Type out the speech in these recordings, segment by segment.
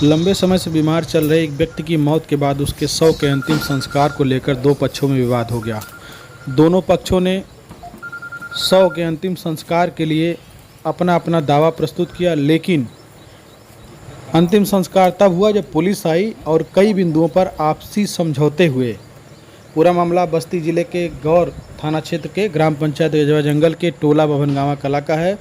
लंबे समय से बीमार चल रहे एक व्यक्ति की मौत के बाद उसके शव के अंतिम संस्कार को लेकर दो पक्षों में विवाद हो गया। दोनों पक्षों ने शव के अंतिम संस्कार के लिए अपना अपना दावा प्रस्तुत किया, लेकिन अंतिम संस्कार तब हुआ जब पुलिस आई और कई बिंदुओं पर आपसी समझौते हुए। पूरा मामला बस्ती जिले के गौर थाना क्षेत्र के ग्राम पंचायत गजवा जंगल के टोला बभनगावा कला का है।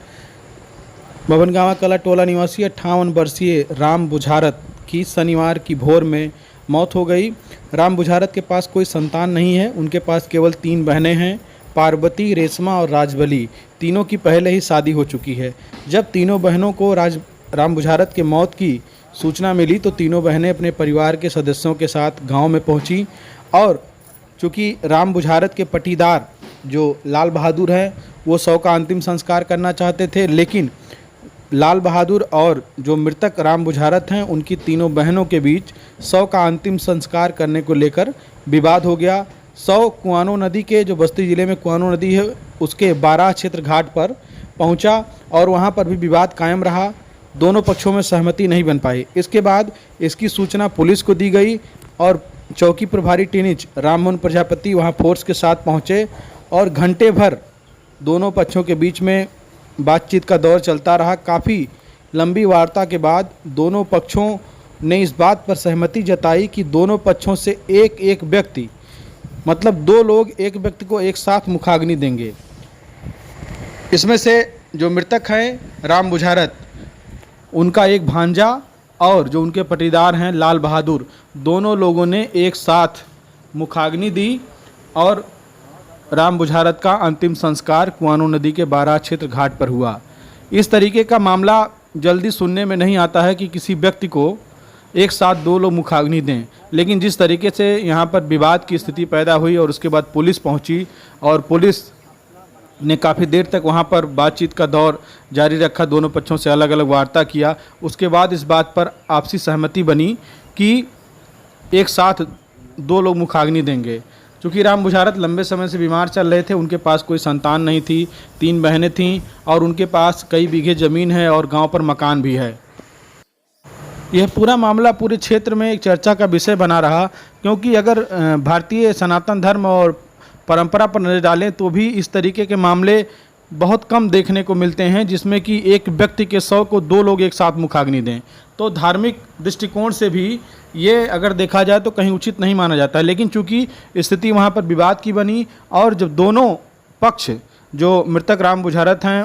बभनगावा कला टोला निवासी 58 वर्षीय राम बुझारत की शनिवार की भोर में मौत हो गई। राम बुझारत के पास कोई संतान नहीं है। उनके पास केवल 3 बहनें हैं, पार्वती, रेशमा और राजबली। तीनों की पहले ही शादी हो चुकी है। जब तीनों बहनों को राम बुझारत के मौत की सूचना मिली तो तीनों बहनें अपने परिवार के सदस्यों के साथ गांव में पहुंची और चूँकि राम बुझारत के पटीदार जो लाल बहादुर हैं वो शव का अंतिम संस्कार करना चाहते थे, लेकिन लाल बहादुर और जो मृतक राम बुझारत हैं उनकी तीनों बहनों के बीच शव का अंतिम संस्कार करने को लेकर विवाद हो गया। शव कुआनो नदी के, जो बस्ती ज़िले में कुआनो नदी है, उसके 12 क्षेत्र घाट पर पहुंचा और वहां पर भी विवाद कायम रहा। दोनों पक्षों में सहमति नहीं बन पाई। इसके बाद इसकी सूचना पुलिस को दी गई और चौकी प्रभारी टीनिच राममोहन प्रजापति वहां फोर्स के साथ पहुंचे और घंटे भर दोनों पक्षों के बीच में बातचीत का दौर चलता रहा। काफ़ी लंबी वार्ता के बाद दोनों पक्षों ने इस बात पर सहमति जताई कि दोनों पक्षों से एक एक व्यक्ति, मतलब 2 लोग एक व्यक्ति को एक साथ मुखाग्नि देंगे। इसमें से जो मृतक हैं राम बुझारत, उनका एक भांजा और जो उनके पटीदार हैं लाल बहादुर, दोनों लोगों ने एक साथ मुखाग्नि दी और राम बुझारत का अंतिम संस्कार कुआनो नदी के 12 क्षेत्र घाट पर हुआ। इस तरीके का मामला जल्दी सुनने में नहीं आता है कि किसी व्यक्ति को एक साथ 2 लोग मुखाग्नि दें, लेकिन जिस तरीके से यहाँ पर विवाद की स्थिति पैदा हुई और उसके बाद पुलिस पहुँची और पुलिस ने काफ़ी देर तक वहाँ पर बातचीत का दौर जारी रखा, दोनों पक्षों से अलग अलग वार्ता किया। उसके बाद इस बात पर आपसी सहमति बनी कि एक साथ 2 लोग मुखाग्नि देंगे। चूँकि राम बुझारत लंबे समय से बीमार चल रहे थे, उनके पास कोई संतान नहीं थी, 3 बहनें थीं और उनके पास कई बीघे ज़मीन है और गांव पर मकान भी है। यह पूरा मामला पूरे क्षेत्र में एक चर्चा का विषय बना रहा, क्योंकि अगर भारतीय सनातन धर्म और परंपरा पर नजर डालें तो भी इस तरीके के मामले बहुत कम देखने को मिलते हैं जिसमें कि एक व्यक्ति के शव को 2 लोग एक साथ मुखाग्नि दें। तो धार्मिक दृष्टिकोण से भी ये अगर देखा जाए तो कहीं उचित नहीं माना जाता है, लेकिन चूंकि स्थिति वहाँ पर विवाद की बनी और जब दोनों पक्ष, जो मृतक राम बुझारत हैं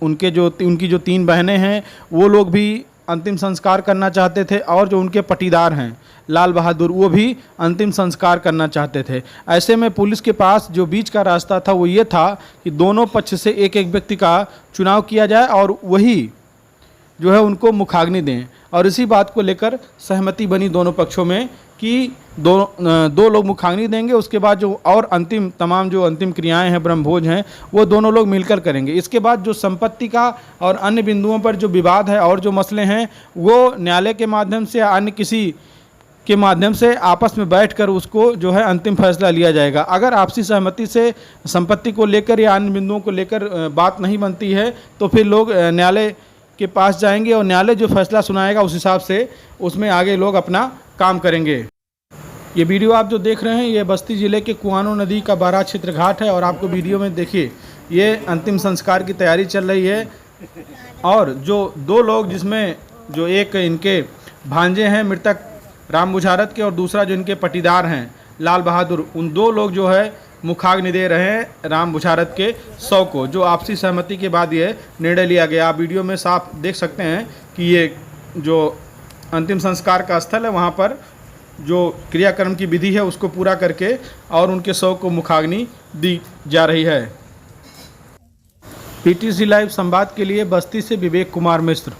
उनकी जो 3 बहनें हैं वो लोग भी अंतिम संस्कार करना चाहते थे और जो उनके पटीदार हैं लाल बहादुर वो भी अंतिम संस्कार करना चाहते थे। ऐसे में पुलिस के पास जो बीच का रास्ता था वो ये था कि दोनों पक्ष से एक एक व्यक्ति का चुनाव किया जाए और वही जो है उनको मुखाग्नि दें, और इसी बात को लेकर सहमति बनी दोनों पक्षों में कि 2 लोग मुखाग्नि देंगे। उसके बाद जो और तमाम जो अंतिम क्रियाएं हैं, ब्रह्मभोज हैं, वो दोनों लोग मिलकर करेंगे। इसके बाद जो संपत्ति का और अन्य बिंदुओं पर जो विवाद है और जो मसले हैं वो न्यायालय के माध्यम से या अन्य किसी के माध्यम से आपस में बैठकर उसको जो है अंतिम फैसला लिया जाएगा। अगर आपसी सहमति से संपत्ति को लेकर या अन्य बिंदुओं को लेकर बात नहीं बनती है तो फिर लोग न्यायालय के पास जाएंगे और न्यायालय जो फैसला सुनाएगा उस हिसाब से उसमें आगे लोग अपना काम करेंगे। ये वीडियो आप जो देख रहे हैं ये बस्ती ज़िले के कुआनो नदी का 12 क्षेत्र घाट है और आपको वीडियो में देखिए ये अंतिम संस्कार की तैयारी चल रही है और जो 2 लोग, जिसमें जो एक इनके भांजे हैं मृतक राम बुझारत के और दूसरा जो इनके पटीदार हैं लाल बहादुर, उन 2 लोग जो है मुखाग्नि दे रहे हैं राम बुझारत के शव को, जो आपसी सहमति के बाद ये निर्णय लिया गया। आप वीडियो में साफ देख सकते हैं कि ये जो अंतिम संस्कार का स्थल है वहाँ पर जो क्रियाक्रम की विधि है उसको पूरा करके और उनके शव को मुखाग्नि दी जा रही है। PTC लाइव संवाद के लिए बस्ती से विवेक कुमार मिश्र।